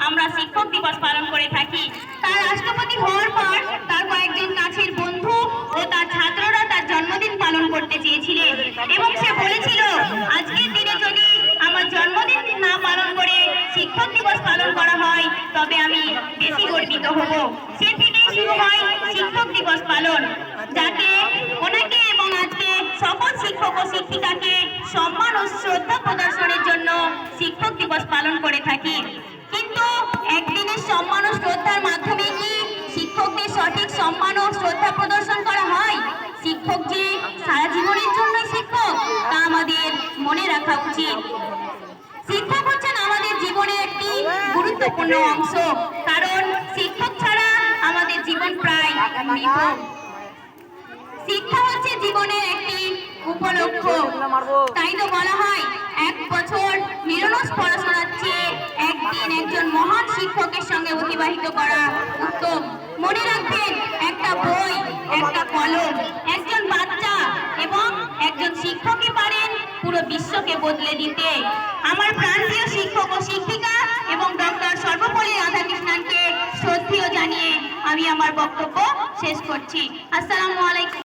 আমরা শিক্ষক দিবস পালন করে থাকি। তার রাষ্ট্রপতি হওয়ার পর তার কয়েকজন কাছের বন্ধু ও তার ছাত্ররা তার জন্মদিন পালন করতে চেয়েছিলেন এবং সে বলেছিল, আজকের দিনে যদি আমার জন্মদিন না পালন করে শিক্ষক দিবস পালন করা হয় তবে আমি বেশি গর্বিত হব। সে থেকেই শুরু হয় শিক্ষক দিবস পালন, যাকে ওনাকে এবং আজকে সকল শিক্ষক ও শিক্ষিকাকে সম্মান ও শ্রদ্ধা প্রদর্শনের জন্য শিক্ষক দিবস পালন করে থাকি। কিন্তু একদিনের সম্মান ও শ্রদ্ধার মাধ্যমে কি শিক্ষকদের সঠিক সম্মান ও শ্রদ্ধা প্রদর্শন করা হয়? শিক্ষক যে সারা জীবনের জন্য শিক্ষক তা আমাদের মনে রাখা উচিত। শিক্ষক হচ্ছেন আমাদের জীবনের একটি গুরুত্বপূর্ণ অংশ, কারণ শিক্ষক ছাড়া আমাদের জীবন প্রায় মৃত। শিক্ষা হচ্ছে জীবনের একটি উপলক্ষ, তাই তো বলা হয় 1 বছর নিরলস পড়াশোনার চেয়ে একদিন একজন মহান শিক্ষকের সঙ্গে অতিবাহিত করা উত্তম। মনে রাখবেন, একটা বই, একটা কলম, একজন বাচ্চা এবং একজন শিক্ষকই পারেন পুরো বিশ্বকে বদলে দিতে। আমার প্রাণপ্রিয় শিক্ষক ও শিক্ষিকা এবং ডক্টর সর্বপল্লী রাধাকৃষ্ণনকে শ্রদ্ধেয় জানিয়ে আমি আমার বক্তব্য শেষ করছি। আসসালামু আলাইকুম।